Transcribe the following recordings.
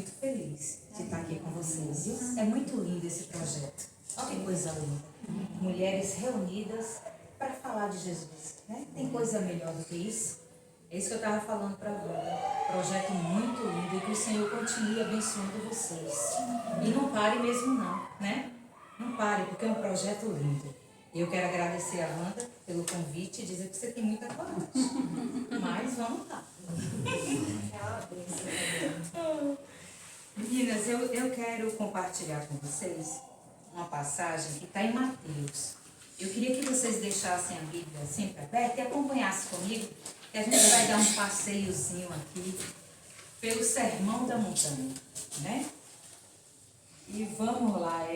muito feliz de estar aqui com vocês, viu? É muito lindo esse projeto. Olha que coisa linda. Mulheres reunidas para falar de Jesus, né? Tem coisa melhor do que isso? É isso que eu estava falando para a Wanda. Projeto muito lindo e que o Senhor continue abençoando vocês. E não pare mesmo não, né? Não pare, porque é um projeto lindo. Eu quero agradecer a Wanda pelo convite e dizer que você tem muita coragem. Mas vamos lá. Meninas, eu quero compartilhar com vocês uma passagem que está em Mateus. Eu queria que vocês deixassem a Bíblia sempre aberta e acompanhassem comigo, que a gente vai dar um passeiozinho aqui pelo Sermão da Montanha, né? E vamos lá,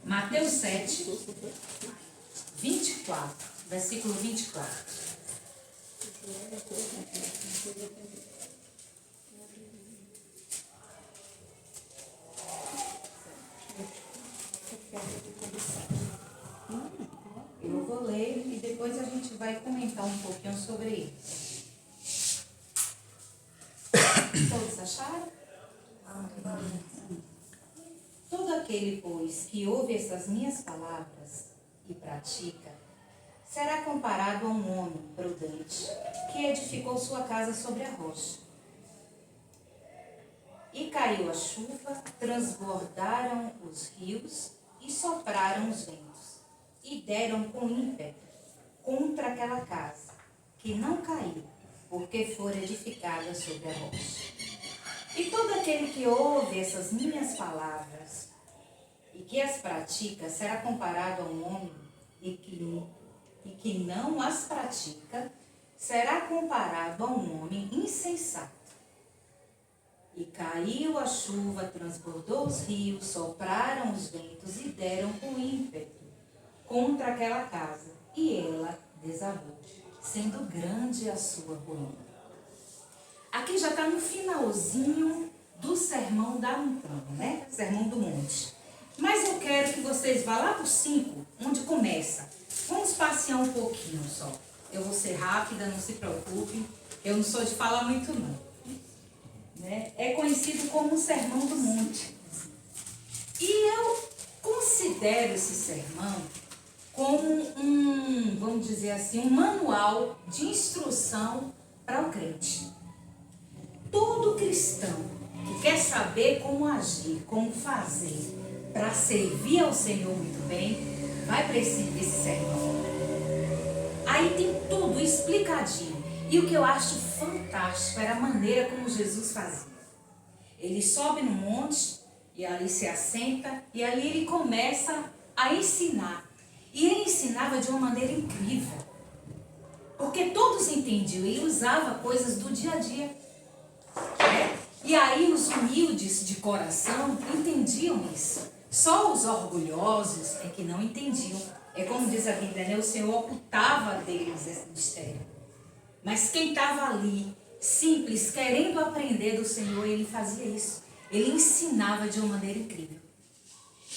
Mateus 7, 24, versículo 24. Eu vou ler e depois a gente vai comentar um pouquinho sobre isso. Todos acharam? Todo aquele, pois, que ouve essas minhas palavras e pratica, será comparado a um homem prudente que edificou sua casa sobre a rocha. E caiu a chuva, transbordaram os rios e sopraram os ventos, e deram com ímpeto contra aquela casa, que não caiu, porque fora edificada sobre a rocha. E todo aquele que ouve essas minhas palavras e que as pratica, será comparado a um homem e que não as pratica, será comparado a um homem insensato. E caiu a chuva, transbordou os rios, sopraram os ventos e deram com ímpeto contra aquela casa, e ela desabou, sendo grande a sua ruína. Aqui já está no finalzinho do Sermão da Montanha, né? Sermão do Monte. Mas eu quero que vocês vá lá para o 5, onde começa. Vamos passear um pouquinho só. Eu vou ser rápida, não se preocupe. Eu não sou de falar muito não. Né? É conhecido como o Sermão do Monte. E eu considero esse sermão como vamos dizer assim, um manual de instrução para o crente. Todo cristão que quer saber como agir, como fazer para servir ao Senhor muito bem, vai para esse sermão. Aí tem tudo explicadinho. E o que eu acho fantástico era a maneira como Jesus fazia. Ele sobe no monte e ali se assenta e ali ele começa a ensinar. E ele ensinava de uma maneira incrível. Porque todos entendiam, ele usava coisas do dia a dia. E aí os humildes de coração entendiam isso. Só os orgulhosos é que não entendiam. É como diz a Bíblia, né? O Senhor ocultava deles esse mistério. Mas quem estava ali, simples, querendo aprender do Senhor, ele fazia isso. Ele ensinava de uma maneira incrível.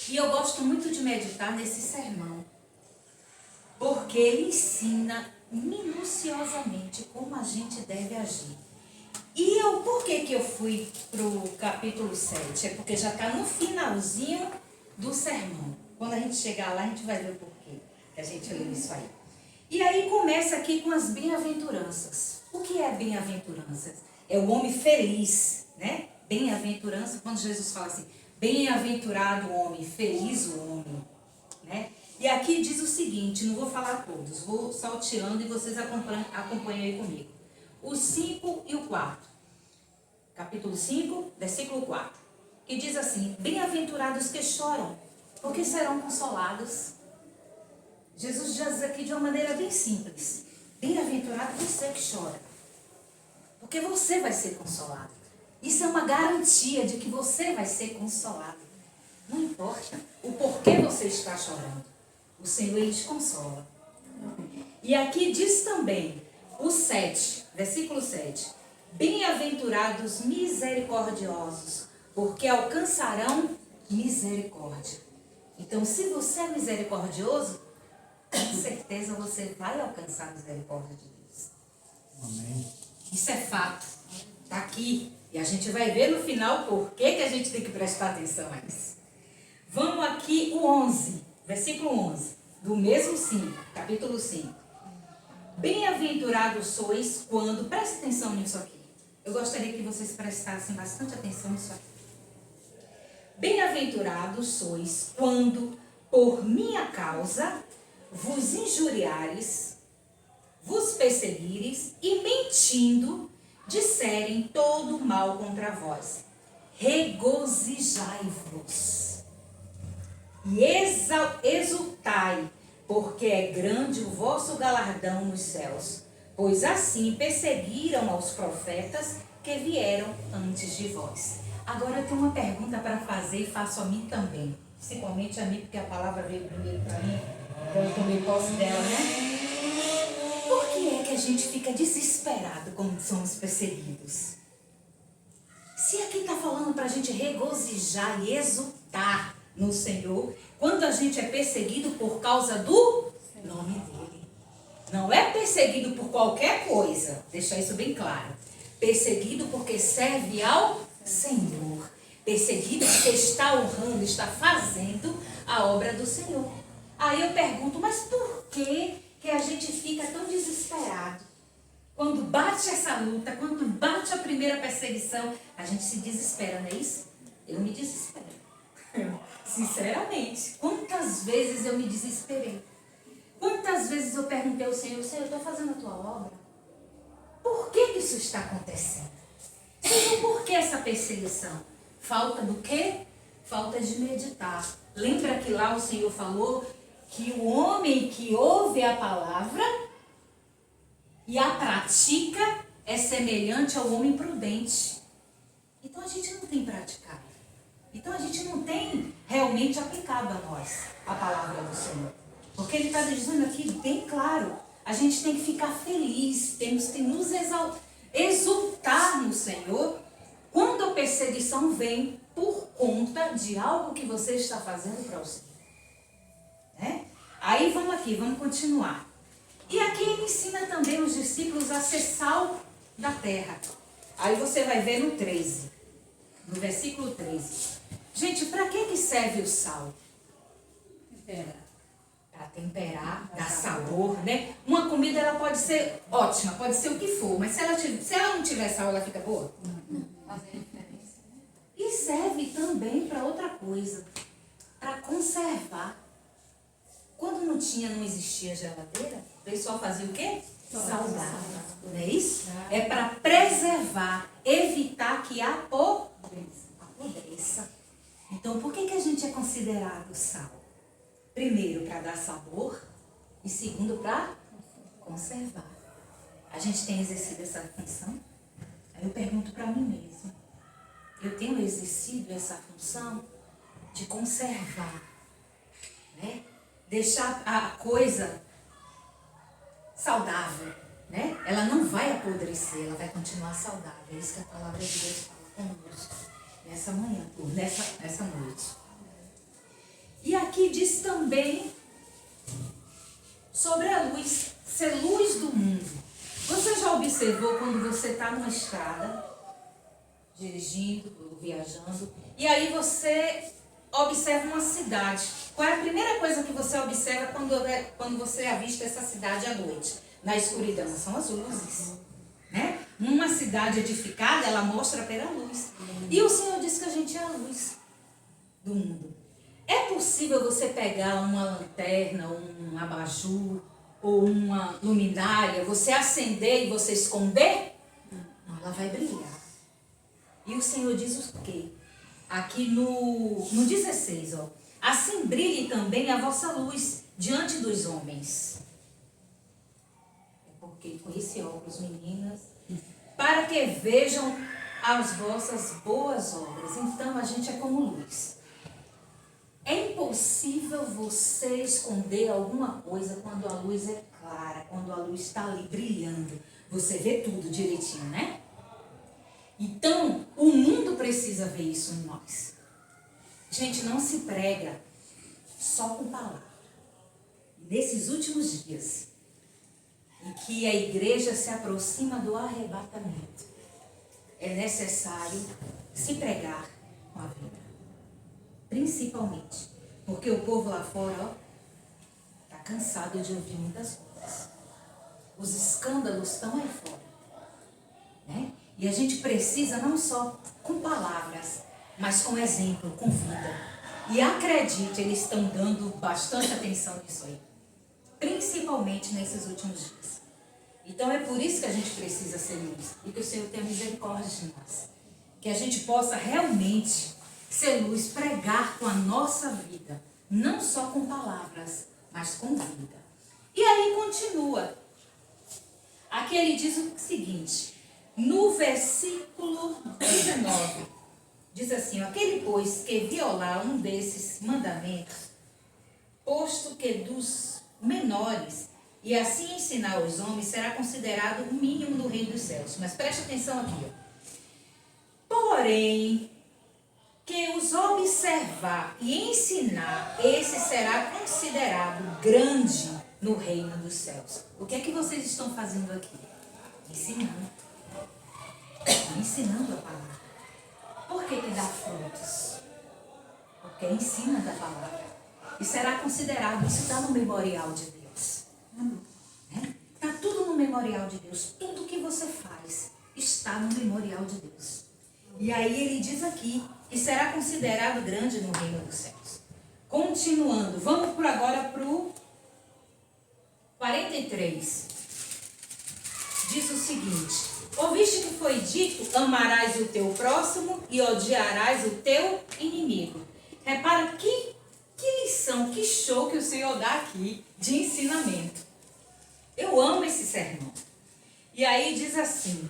E eu gosto muito de meditar nesse sermão. Porque ele ensina minuciosamente como a gente deve agir. E por que eu fui para o capítulo 7? É porque já está no finalzinho do sermão. Quando a gente chegar lá, a gente vai ver o porquê que a gente leu isso aí. E aí começa aqui com as bem-aventuranças. O que é bem-aventuranças? É o homem feliz, né? Bem-aventurança, quando Jesus fala assim, bem-aventurado o homem, feliz o homem, né? E aqui diz o seguinte, não vou falar todos, vou salteando e vocês acompanham aí comigo. O 5 e o 4. Capítulo 5, versículo 4. Que diz assim, bem-aventurados que choram, porque serão consolados. Jesus diz aqui de uma maneira bem simples. Bem-aventurado você que chora, porque você vai ser consolado. Isso é uma garantia de que você vai ser consolado. Não importa o porquê você está chorando. O Senhor, Ele te consola. E aqui diz também, o 7, versículo 7. Bem-aventurados misericordiosos, porque alcançarão misericórdia. Então, se você é misericordioso, com certeza você vai alcançar a misericórdia de Deus. Amém. Isso é fato. Está aqui E a gente vai ver no final por que a gente tem que prestar atenção a isso. Vamos aqui o 11, versículo 11, do mesmo 5, capítulo 5. Bem-aventurados sois quando... Presta atenção nisso aqui. Eu gostaria que vocês prestassem bastante atenção nisso aqui. Bem-aventurados sois quando, por minha causa, vos injuriares, vos perseguires e mentindo, disserem todo mal contra vós. Regozijai-vos e exultai, porque é grande o vosso galardão nos céus, pois assim perseguiram aos profetas que vieram antes de vós. Agora eu tenho uma pergunta para fazer e faço a mim também, principalmente a mim, porque a palavra veio primeiro para mim, então eu tomei posse dela, né? Por que é que a gente fica desesperado quando somos perseguidos? Se aqui está falando para a gente regozijar e exultar no Senhor, quando a gente é perseguido por causa do nome dele. Não é perseguido por qualquer coisa, deixar isso bem claro. Perseguido porque serve ao Senhor. Perseguido porque está honrando, está fazendo a obra do Senhor. Aí eu pergunto, mas por que a gente fica tão desesperado? Quando bate essa luta, quando bate a primeira perseguição, a gente se desespera, não é isso? Eu me desespero. Sinceramente, quantas vezes eu me desesperei? Quantas vezes eu perguntei ao Senhor, Senhor, eu estou fazendo a tua obra? Por que isso está acontecendo? Senhor, por que essa perseguição? Falta do quê? Falta de meditar. Lembra que lá o Senhor falou que o homem que ouve a palavra e a pratica é semelhante ao homem prudente. Então a gente não tem praticado. Então a gente não tem realmente aplicado a nós a palavra do Senhor. Porque ele está dizendo aqui bem claro, a gente tem que ficar feliz, temos que nos exultar no Senhor quando a perseguição vem por conta de algo que você está fazendo para o Senhor. Né? Aí vamos aqui, vamos continuar. E aqui ele ensina também os discípulos a ser sal da terra. Aí você vai ver no 13, no versículo 13. Gente, para que serve o sal? Para temperar, dar sabor, né? Uma comida ela pode ser ótima, pode ser o que for, mas se ela não tiver sal, ela fica boa? Não. E serve também para outra coisa, para conservar. Quando não existia geladeira, o pessoal fazia o quê? Salgava, não é isso? É para preservar, evitar que apodreça. Então, por que a gente é considerado sal? Primeiro, para dar sabor e segundo, para conservar. A gente tem exercido essa função? Aí eu pergunto para mim mesma. Eu tenho exercido essa função de conservar, né? Deixar a coisa saudável, né? Ela não vai apodrecer, ela vai continuar saudável. É isso que a palavra de Deus fala conosco nessa manhã, nessa noite. E aqui diz também sobre a luz, ser luz do mundo. Você já observou quando você está numa estrada, dirigindo, viajando, e aí você observa uma cidade. Qual é a primeira coisa que você observa quando você avista essa cidade à noite? Na escuridão, são as luzes, né? Uma cidade edificada, ela mostra pela luz. E o Senhor diz que a gente é a luz do mundo. É possível você pegar uma lanterna, um abajur ou uma luminária, você acender e você esconder? Não, ela vai brilhar. E o Senhor diz o quê? Aqui no 16, ó. Assim brilhe também a vossa luz diante dos homens. É porque com esse óculos, meninas, para que vejam as vossas boas obras. Então a gente é como luz. É impossível você esconder alguma coisa quando a luz é clara, quando a luz está ali brilhando. Você vê tudo direitinho, né? Então, o mundo precisa ver isso em nós. Gente, não se prega só com palavra. Nesses últimos dias, em que a igreja se aproxima do arrebatamento, é necessário se pregar com a vida. Principalmente. Porque o povo lá fora, está cansado de ouvir muitas coisas. Os escândalos estão aí fora. Né? E a gente precisa não só com palavras, mas com exemplo, com vida. E acredite, eles estão dando bastante atenção nisso aí. Principalmente nesses últimos dias. Então é por isso que a gente precisa ser luz. E que o Senhor tenha misericórdia de nós. Que a gente possa realmente ser luz, pregar com a nossa vida. Não só com palavras, mas com vida. E aí continua. Aqui ele diz o seguinte. No versículo 19. Diz assim, aquele pois que violar um desses mandamentos, posto que dos menores, e assim ensinar os homens, será considerado o mínimo do reino dos céus. Mas preste atenção aqui. Porém, que os observar e ensinar, esse será considerado grande no reino dos céus. O que é que vocês estão fazendo aqui? Ensinando. Ensinando a palavra. Por que dá frutos? Porque ensina da palavra. E será considerado, isso está no memorial de Deus. Está tudo no memorial de Deus. Tudo que você faz está no memorial de Deus. E aí ele diz aqui que será considerado grande no reino dos céus. Continuando, vamos agora para o 43. Diz o seguinte. Ouviste que foi dito, amarás o teu próximo e odiarás o teu inimigo. Repara que lição, que show que o Senhor dá aqui de ensinamento. Eu amo esse sermão. E aí diz assim,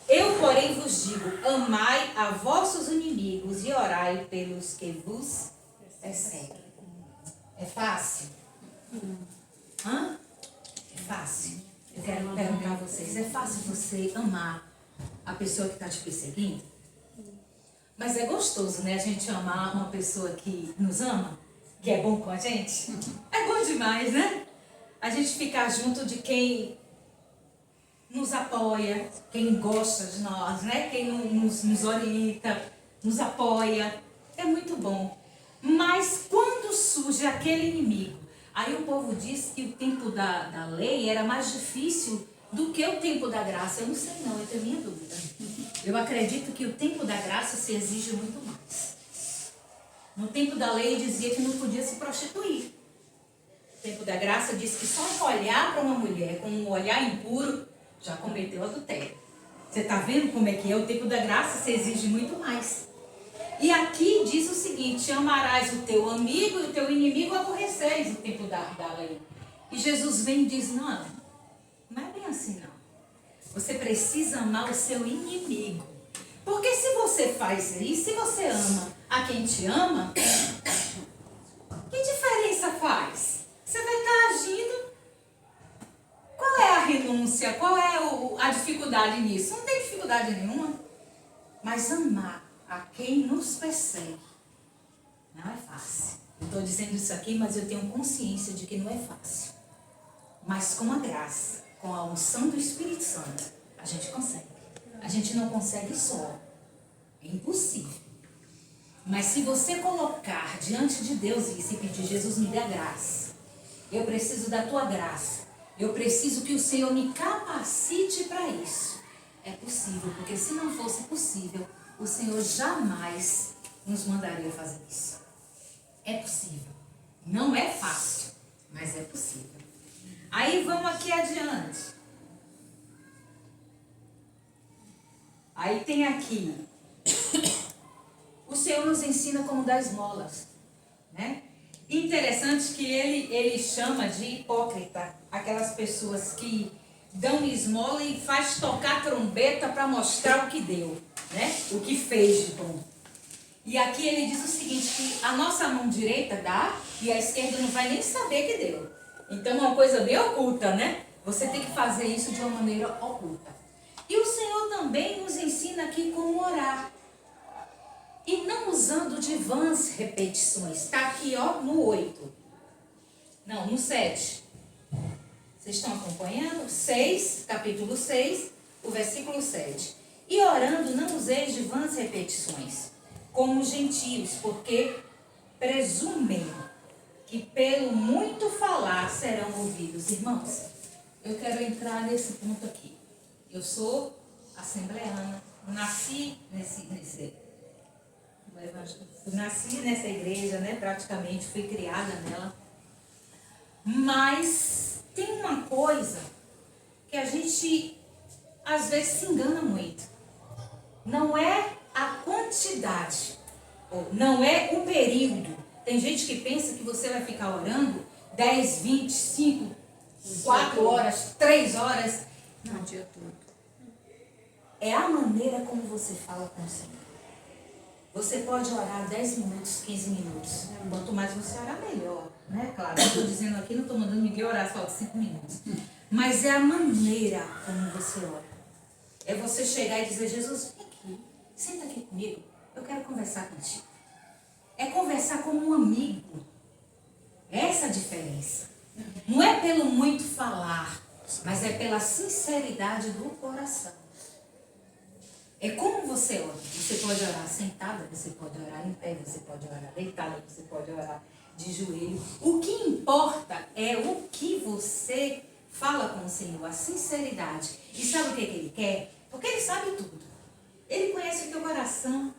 eu porém vos digo, amai a vossos inimigos e orai pelos que vos perseguem. É fácil? É fácil? Eu quero perguntar a vocês, é fácil você amar a pessoa que está te perseguindo? Mas é gostoso, né? A gente amar uma pessoa que nos ama, que é bom com a gente. É bom demais, né? A gente ficar junto de quem nos apoia, quem gosta de nós, né? Quem nos orienta, nos apoia. É muito bom. Mas quando surge aquele inimigo, aí o povo diz que o tempo da lei era mais difícil do que o tempo da graça. Eu não sei não, eu tenho minha dúvida. Eu acredito que o tempo da graça se exige muito mais. No tempo da lei dizia que não podia se prostituir. O tempo da graça diz que só olhar para uma mulher com um olhar impuro já cometeu adultério. Você está vendo como é que é? O tempo da graça se exige muito mais. E aqui diz o seguinte, amarás o teu amigo e o teu inimigo aborreceis, o tempo da lei. E Jesus vem e diz, não é bem assim não. Você precisa amar o seu inimigo. Porque se você faz isso, se você ama a quem te ama, que diferença faz? Você vai estar agindo. Qual é a renúncia? Qual é a dificuldade nisso? Não tem dificuldade nenhuma. Mas amar a quem nos persegue não é fácil. Eu estou dizendo isso aqui, mas eu tenho consciência de que não é fácil. Mas com a graça, com a unção do Espírito Santo, a gente consegue. A gente não consegue só. É impossível. Mas se você colocar diante de Deus isso e pedir, Jesus me dê a graça. Eu preciso da tua graça. Eu preciso que o Senhor me capacite para isso. É possível, porque se não fosse possível, o Senhor jamais nos mandaria fazer isso. É possível. Não é fácil, mas é possível. Aí vamos aqui adiante. Aí tem aqui. O Senhor nos ensina como dar esmolas, né? Interessante que ele chama de hipócrita aquelas pessoas que dão esmola e faz tocar trombeta para mostrar o que deu, né? O que fez de bom. E aqui ele diz o seguinte, que a nossa mão direita dá e a esquerda não vai nem saber que deu. Então é uma coisa bem oculta, né? Você tem que fazer isso de uma maneira oculta. E o Senhor também nos ensina aqui como orar. E não usando de vãs repetições. Está aqui, ó, no 8. Não, no 7. Vocês estão acompanhando? 6, capítulo 6, o versículo 7. E orando não useis de vãs repetições, como os gentios, porque presumem que pelo muito falar serão ouvidos. Irmãos, eu quero entrar nesse ponto aqui. Eu sou assembleana, nasci nasci nessa igreja, né? Praticamente fui criada nela. Mas tem uma coisa que a gente às vezes se engana muito. Não é a quantidade, ou não é o período. Tem gente que pensa que você vai ficar orando 10, 20, 5, 4 horas, 3 horas. Não, o dia todo. É a maneira como você fala com o Senhor. Você pode orar 10 minutos, 15 minutos. Quanto mais você orar, melhor. Né? Claro, eu estou dizendo aqui, não estou mandando ninguém orar só de 5 minutos. Mas é a maneira como você ora. É você chegar e dizer, Jesus, vem aqui, senta aqui comigo, eu quero conversar contigo. É conversar como um amigo. Essa é a diferença. Não é pelo muito falar, mas é pela sinceridade do coração. É como você ora. Você pode orar sentada, você pode orar em pé, você pode orar deitada, você pode orar de joelho. O que importa é o que você fala com o Senhor, a sinceridade. E sabe o que Ele quer? Porque Ele sabe tudo. Ele conhece o teu coração.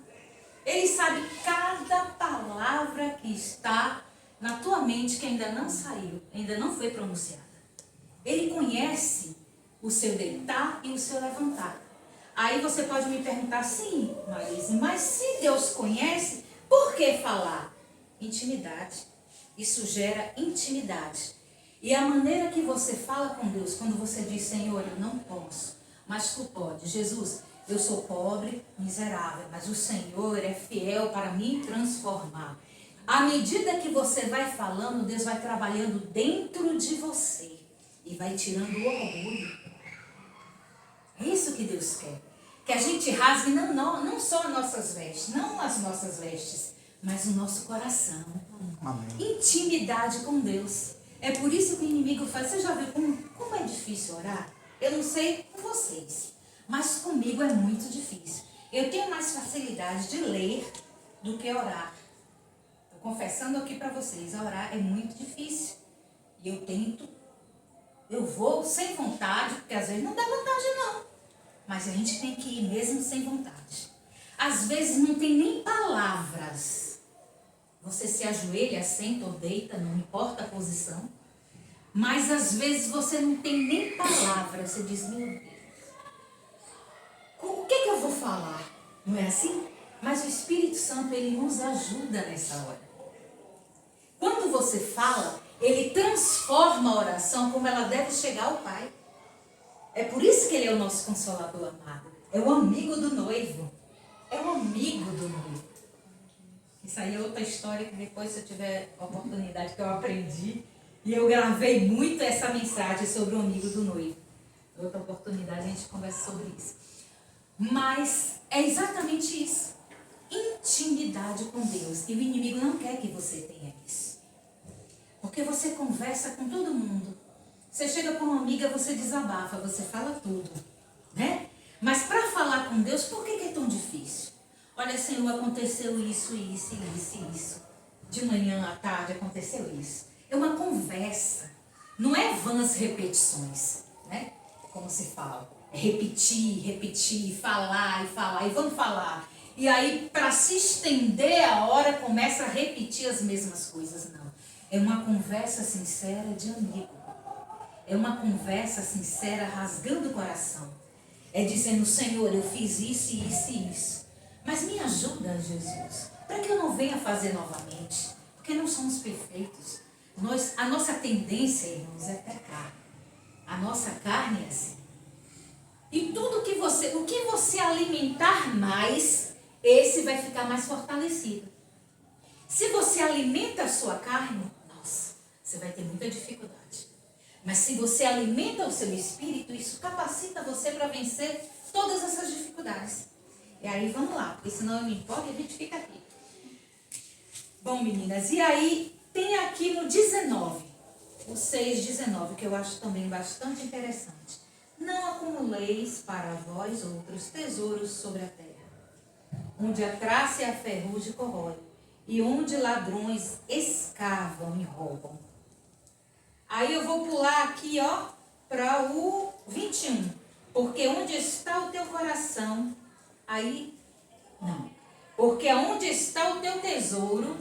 Ele sabe cada palavra que está na tua mente que ainda não saiu, ainda não foi pronunciada. Ele conhece o seu deitar e o seu levantar. Aí você pode me perguntar, sim, Marise, mas se Deus conhece, por que falar? Intimidade. Isso gera intimidade. E a maneira que você fala com Deus, quando você diz, Senhor, eu não posso, mas tu pode. Jesus, eu sou pobre, miserável, mas o Senhor é fiel para me transformar. À medida que você vai falando, Deus vai trabalhando dentro de você e vai tirando o orgulho. É isso que Deus quer. Que a gente rasgue não só as nossas vestes, mas o nosso coração. Amém. Intimidade com Deus. É por isso que o inimigo faz. Você já viu como é difícil orar? Eu não sei com vocês, mas comigo é muito difícil. Eu tenho mais facilidade de ler do que orar. Estou confessando aqui para vocês, orar é muito difícil. E eu tento, eu vou sem vontade, porque às vezes não dá vontade não. Mas a gente tem que ir mesmo sem vontade. Às vezes não tem nem palavras. Você se ajoelha, senta ou deita, não importa a posição. Mas às vezes você não tem nem palavras. Você diz, meu Deus, o que eu vou falar? Não é assim? Mas o Espírito Santo, ele nos ajuda nessa hora. Quando você fala, ele transforma a oração como ela deve chegar ao Pai. É por isso que ele é o nosso consolador amado. É o amigo do noivo. É o amigo do noivo. Isso aí é outra história que depois, se eu tiver oportunidade, que eu aprendi. E eu gravei muito essa mensagem sobre o amigo do noivo. Outra oportunidade a gente conversa sobre isso. Mas é exatamente isso. Intimidade com Deus. E o inimigo não quer que você tenha isso. Porque você conversa com todo mundo. Você chega para uma amiga, você desabafa, você fala tudo, né? Mas para falar com Deus, por que é tão difícil? Olha, Senhor, aconteceu isso. De manhã à tarde aconteceu isso. É uma conversa. Não é vãs repetições, né? Como se fala. É repetir, falar e vamos falar. E aí, para se estender a hora, começa a repetir as mesmas coisas. Não. É uma conversa sincera de amigo. É uma conversa sincera, rasgando o coração. É dizendo, Senhor, eu fiz isso. Mas me ajuda, Jesus, para que eu não venha fazer novamente. Porque não somos perfeitos. A nossa tendência, irmãos, é pecar. A nossa carne é assim. E tudo o que você alimentar mais, esse vai ficar mais fortalecido. Se você alimenta a sua carne, nossa, você vai ter muita dificuldade. Mas se você alimenta o seu espírito, isso capacita você para vencer todas essas dificuldades. E aí vamos lá, porque senão eu me empolgo e a gente fica aqui. Bom, meninas, e aí tem aqui no 19, o 6:19, que eu acho também bastante interessante. Não acumuleis para vós outros tesouros sobre a terra, onde a traça e a ferrugem corrói, e onde ladrões escavam e roubam. Aí eu vou pular aqui, ó, para o 21. Porque onde está o teu coração, aí, não. Porque onde está o teu tesouro,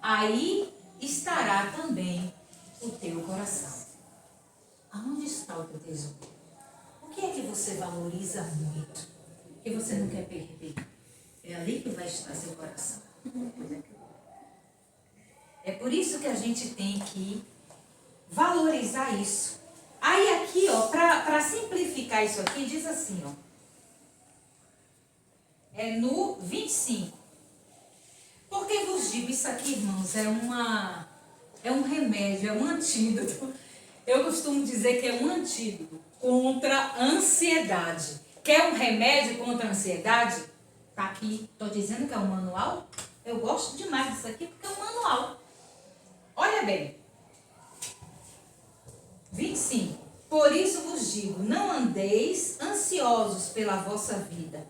aí estará também o teu coração. Aonde está o teu tesouro? O que é que você valoriza muito, que você não quer perder? É ali que vai estar seu coração. É por isso que a gente tem que valorizar isso. Aí aqui, ó, para simplificar isso aqui, diz assim, ó. É no 25. Porque vos digo, isso aqui, irmãos, é um remédio, é um antídoto. Eu costumo dizer que é um antídoto contra a ansiedade. Quer um remédio contra a ansiedade? Tá aqui, tô dizendo que é um manual. Eu gosto demais disso aqui porque é um manual. Olha bem. 25. Por isso vos digo, não andeis ansiosos pela vossa vida,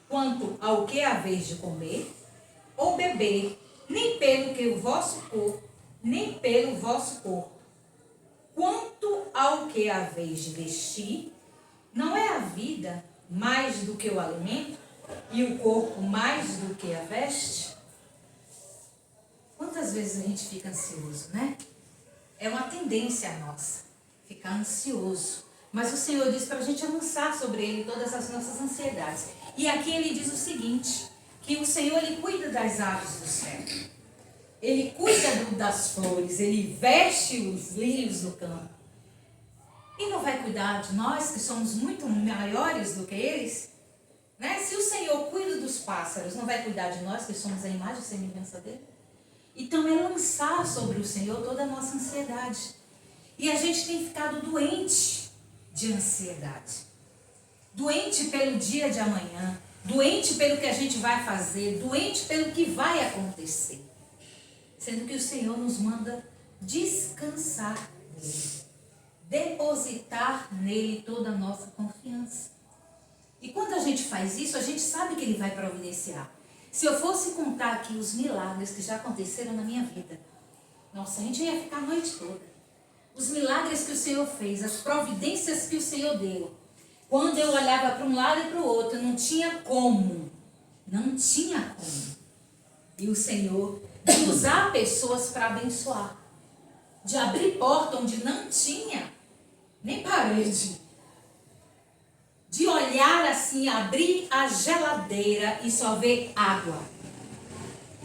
quanto ao que haveis de comer ou beber, nem pelo que o vosso corpo, nem pelo vosso corpo. Quanto ao que haveis de vestir, não é a vida mais do que o alimento, e o corpo mais do que a veste? Quantas vezes a gente fica ansioso, né? É uma tendência nossa, ficar ansioso. Mas o Senhor diz para a gente avançar sobre Ele todas as nossas ansiedades. E aqui Ele diz o seguinte, que o Senhor, Ele cuida das aves do céu. Ele cuida das flores, Ele veste os lírios do campo. E não vai cuidar de nós, que somos muito maiores do que eles? Né? Se o Senhor cuida dos pássaros, não vai cuidar de nós, que somos a imagem e semelhança dele? Então é lançar sobre o Senhor toda a nossa ansiedade. E a gente tem ficado doente de ansiedade. Doente pelo dia de amanhã. Doente pelo que a gente vai fazer. Doente pelo que vai acontecer. Sendo que o Senhor nos manda descansar nele. Depositar nele toda a nossa confiança. E quando a gente faz isso, a gente sabe que ele vai providenciar. Se eu fosse contar aqui os milagres que já aconteceram na minha vida, nossa, a gente ia ficar a noite toda. Os milagres que o Senhor fez, as providências que o Senhor deu. Quando eu olhava para um lado e para o outro, não tinha como. Não tinha como. E o Senhor de usar pessoas para abençoar. De abrir porta onde não tinha nem parede. De olhar assim, abrir a geladeira e só ver água.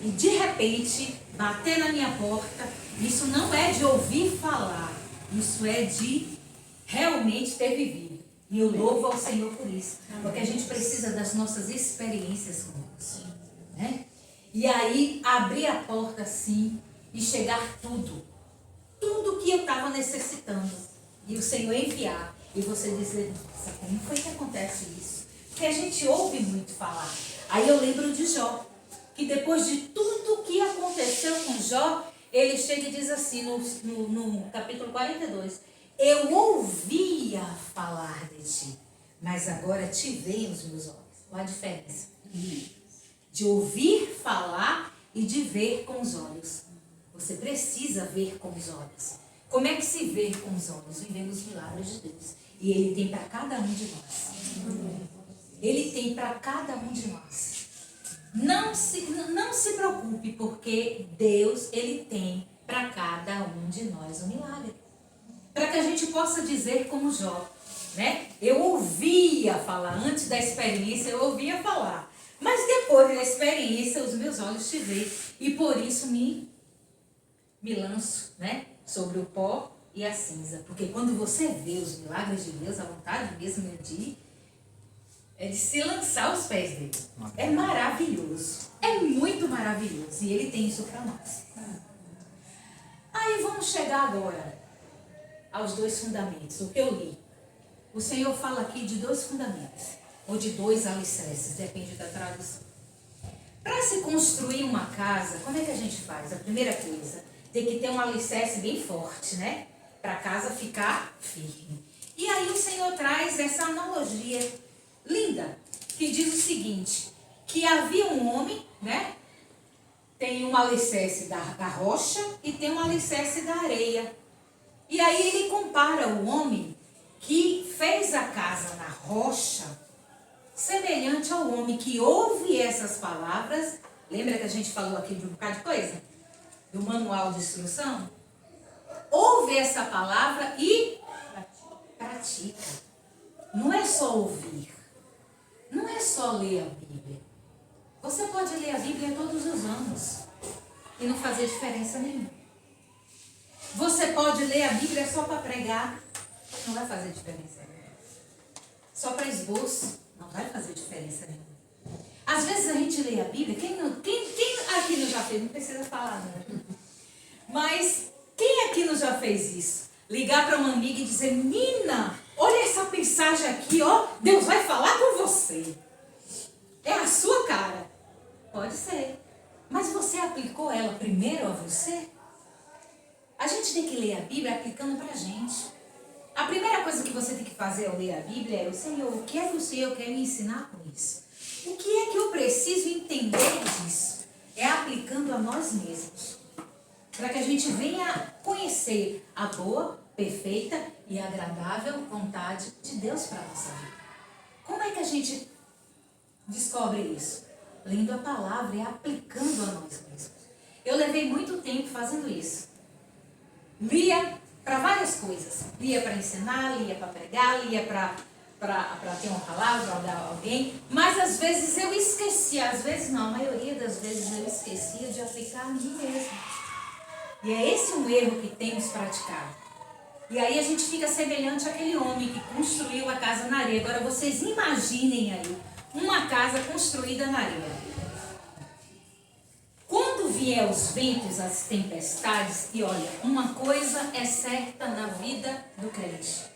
E de repente, bater na minha porta. Isso não é de ouvir falar. Isso é de realmente ter vivido. E eu louvo ao Senhor por isso. Porque a gente precisa das nossas experiências com Deus. Né? E aí, abrir a porta assim e chegar tudo. Tudo que eu estava necessitando. E o Senhor enviar. E você dizer, nossa, como foi que acontece isso? Porque a gente ouve muito falar. Aí eu lembro de Jó. Que depois de tudo que aconteceu com Jó, ele chega e diz assim no capítulo 42. Eu ouvia falar de ti, mas agora te veem os meus olhos. Olha a diferença. De ouvir falar e de ver com os olhos. Você precisa ver com os olhos. Como é que se vê com os olhos? Vivendo os milagres de Deus. E Ele tem para cada um de nós. Ele tem para cada um de nós. Não se preocupe, porque Deus, Ele tem para cada um de nós um milagre. Para que a gente possa dizer como Jó, né? Eu ouvia falar, antes da experiência eu ouvia falar. Mas depois da experiência os meus olhos te veem. E por isso me lanço, né? Sobre o pó e a cinza. Porque quando você vê os milagres de Deus, a vontade mesmo é de se lançar aos pés dele. É maravilhoso. É muito maravilhoso. E ele tem isso para nós. Aí vamos chegar agora aos dois fundamentos. O que eu li. O Senhor fala aqui de dois fundamentos. Ou de dois alicerces. Depende da tradução. Para se construir uma casa, como é que a gente faz? A primeira coisa, tem que ter um alicerce bem forte, né? Para a casa ficar firme. E aí o Senhor traz essa analogia linda, que diz o seguinte, que havia um homem, né? Tem um alicerce da rocha e tem um alicerce da areia. E aí ele compara o homem que fez a casa na rocha, semelhante ao homem que ouve essas palavras. Lembra que a gente falou aqui de um bocado de coisa? Do manual de instrução? Ouve essa palavra e pratica. Não é só ouvir. Não é só ler a Bíblia. Você pode ler a Bíblia todos os anos e não fazer diferença nenhuma. Você pode ler a Bíblia só para pregar, não vai fazer diferença nenhuma. Só para esboço, não vai fazer diferença nenhuma. Às vezes a gente lê a Bíblia, quem aqui não já fez? Não precisa falar, não. Mas quem aqui não já fez isso? Ligar para uma amiga e dizer, Nina, olha essa mensagem aqui, ó, Deus vai falar com você. É a sua cara. Pode ser. Mas você aplicou ela primeiro a você? A gente tem que ler a Bíblia aplicando para a gente. A primeira coisa que você tem que fazer ao ler a Bíblia é, Senhor, o que é que o Senhor quer me ensinar com isso? O que é que eu preciso entender disso? É aplicando a nós mesmos. Para que a gente venha conhecer a boa, perfeita e agradável vontade de Deus para a nossa vida. Como é que a gente descobre isso? Lendo a palavra e aplicando a nós mesmos. Eu levei muito tempo fazendo isso. Lia para várias coisas. Lia para ensinar, lia para pregar, lia para ter uma palavra, para dar a alguém. Mas às vezes eu esquecia, às vezes não, a maioria das vezes eu esquecia de aplicar a mim mesma. E é esse um erro que temos praticado. E aí a gente fica semelhante àquele homem que construiu a casa na areia. Agora vocês imaginem aí uma casa construída na areia. Quando vier os ventos, as tempestades, e olha, uma coisa é certa na vida do crente.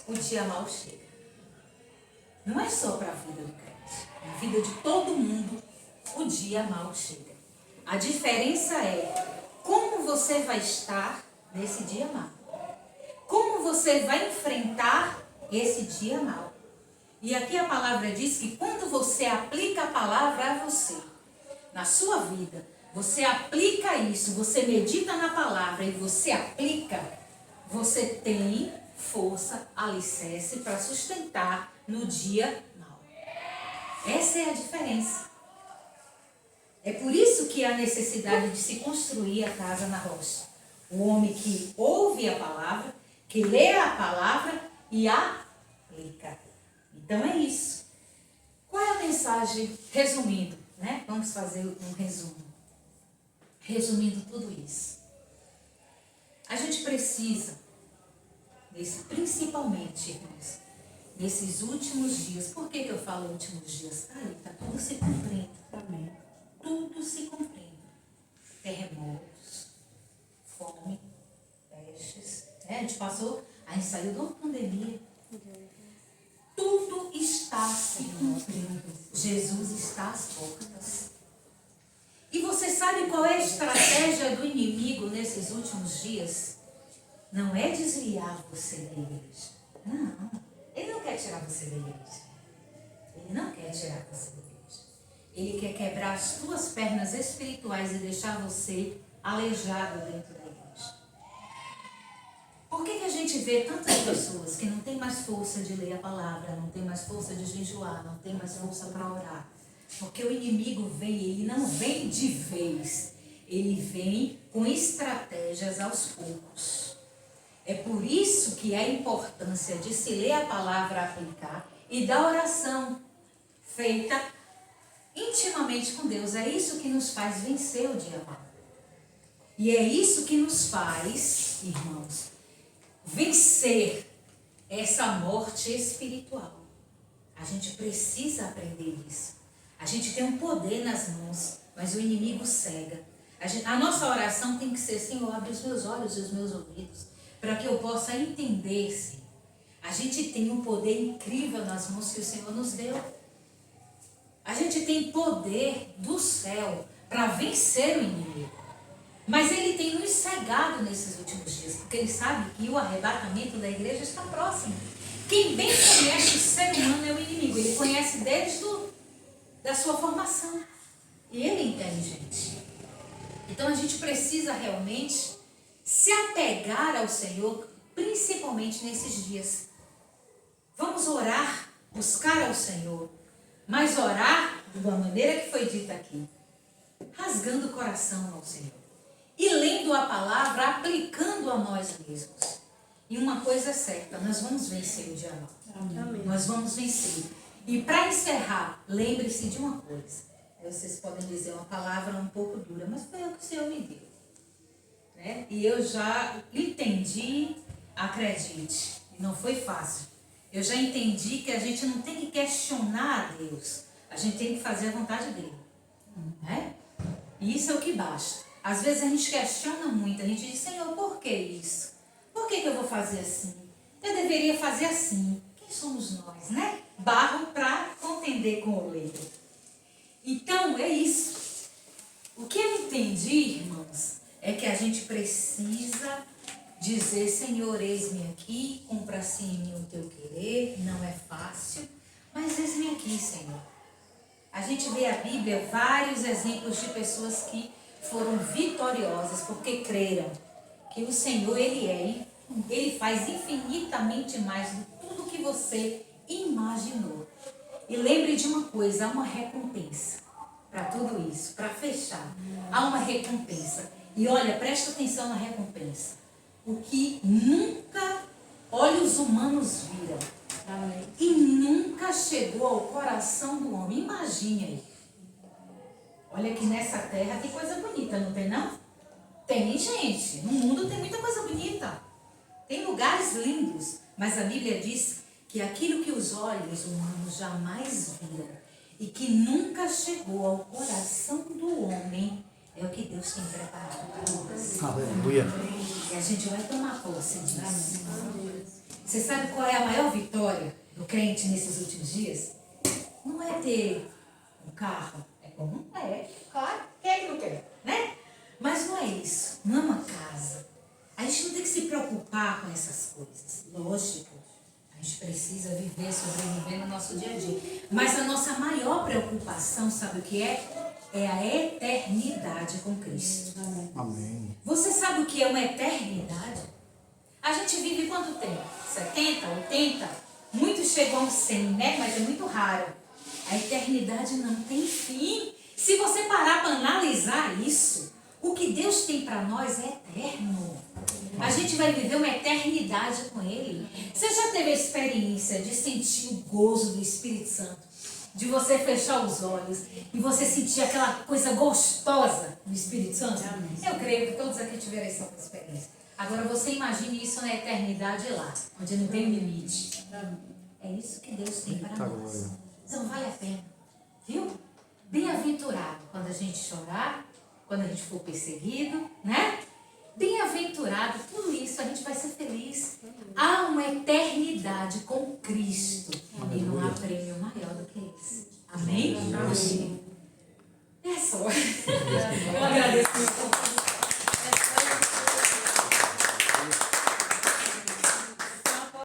O dia mal chega. Não é só para a vida do crente. Na vida de todo mundo, o dia mal chega. A diferença é como você vai estar nesse dia mal. Como você vai enfrentar esse dia mal. E aqui a palavra diz que quando você aplica a palavra a você, na sua vida, você aplica isso, você medita na palavra e você aplica, você tem força, alicerce para sustentar no dia mal. Essa é a diferença. É por isso que há necessidade de se construir a casa na rocha. O homem que ouve a palavra, que lê a palavra e aplica. Então é isso. Qual é a mensagem? Resumindo, né? Vamos fazer um resumo. Resumindo tudo isso. A gente precisa, principalmente, irmãos, nesses últimos dias. Por que eu falo últimos dias? Está tudo se cumprindo. Amém. Tudo se cumprindo. Terremotos, fome, pestes. A gente saiu de uma pandemia. Tudo está se cumprindo. Jesus está às portas. E você sabe qual é a estratégia do inimigo nesses últimos dias? Não é desviar você da igreja. Não. Ele não quer tirar você da igreja. Ele não quer tirar você da igreja. Ele quer quebrar as tuas pernas espirituais e deixar você aleijado dentro da igreja. Por que a gente vê tantas pessoas que não tem mais força de ler a palavra, não tem mais força de jejuar, não tem mais força para orar? Porque o inimigo vem, ele não vem de vez, ele vem com estratégias aos poucos. É por isso que é a importância de se ler a palavra, aplicar, e da oração feita intimamente com Deus. É isso que nos faz vencer o dia mal. E é isso que nos faz, irmãos, vencer essa morte espiritual. A gente precisa aprender isso. A gente tem um poder nas mãos, mas o inimigo cega. A nossa oração tem que ser, Senhor, abre os meus olhos e os meus ouvidos, para que eu possa entender, Senhor. A gente tem um poder incrível nas mãos que o Senhor nos deu. A gente tem poder do céu para vencer o inimigo. Mas Ele tem nos cegado nesses últimos dias, porque Ele sabe que o arrebatamento da igreja está próximo. Quem bem conhece o ser humano é o inimigo. Ele conhece desde da sua formação. E ele é inteligente. Então a gente precisa realmente se apegar ao Senhor, principalmente nesses dias. Vamos orar, buscar ao Senhor, mas orar da maneira que foi dita aqui, rasgando o coração ao Senhor e lendo a palavra, aplicando a nós mesmos. E uma coisa é certa, nós vamos vencer o dia mal. Amém. Nós vamos vencer. E para encerrar, lembre-se de uma coisa. Vocês podem dizer uma palavra um pouco dura, mas foi o que o Senhor me deu. Né? E eu já entendi, acredite, e não foi fácil. Eu já entendi que a gente não tem que questionar a Deus. A gente tem que fazer a vontade dele. Né? E isso é o que basta. Às vezes a gente questiona muito, a gente diz, Senhor, por que isso? Por que eu vou fazer assim? Eu deveria fazer assim. Quem somos nós, né? Barro para contender com o oleiro. Então, é isso. O que eu entendi, irmãos, é que a gente precisa dizer, Senhor, eis-me aqui, cumpra-se em mim o teu querer. Não é fácil, mas eis-me aqui, Senhor. A gente vê a Bíblia, vários exemplos de pessoas que foram vitoriosas porque creram que o Senhor, Ele faz infinitamente mais do que tudo que você imaginou. E lembre de uma coisa, há uma recompensa para tudo isso, para fechar. Há uma recompensa. E olha, presta atenção na recompensa. O que nunca olhos humanos viram. E nunca chegou ao coração do homem. Imagine aí. Olha que nessa terra tem coisa bonita, não tem não? Tem, gente. No mundo tem muita coisa bonita. Tem lugares lindos. Mas a Bíblia diz que aquilo que os olhos humanos jamais viram e que nunca chegou ao coração do homem é o que Deus tem preparado para nós. Aleluia. E a gente vai tomar posse disso. Você sabe qual é a maior vitória do crente nesses últimos dias? Não é ter um carro. É comum? É, claro. Quem é que não quer? Né? Mas não é isso. Não é uma casa. A gente não tem que se preocupar com essas coisas. Lógico. A gente precisa viver, sobreviver no nosso dia a dia. Mas a nossa maior preocupação, sabe o que é? É a eternidade com Cristo. Amém. Você sabe o que é uma eternidade? A gente vive quanto tempo? 70, 80? Muitos chegam aos 100, né? Mas é muito raro. A eternidade não tem fim. Se você parar para analisar isso, o que Deus tem para nós é eterno. A gente vai viver uma eternidade com Ele. Você já teve a experiência de sentir o gozo do Espírito Santo? De você fechar os olhos e você sentir aquela coisa gostosa do Espírito Santo? Eu creio que todos aqui tiveram essa experiência. Agora você imagine isso na eternidade lá, onde não tem limite. É isso que Deus tem para nós. Então vale a pena. Viu? Bem-aventurado quando a gente chorar, quando a gente for perseguido, né? Bem-aventurado, tudo isso, a gente vai ser feliz. Há uma eternidade com Cristo. E não há prêmio maior do que esse. Amém? Amém. É só. Eu agradeço muito.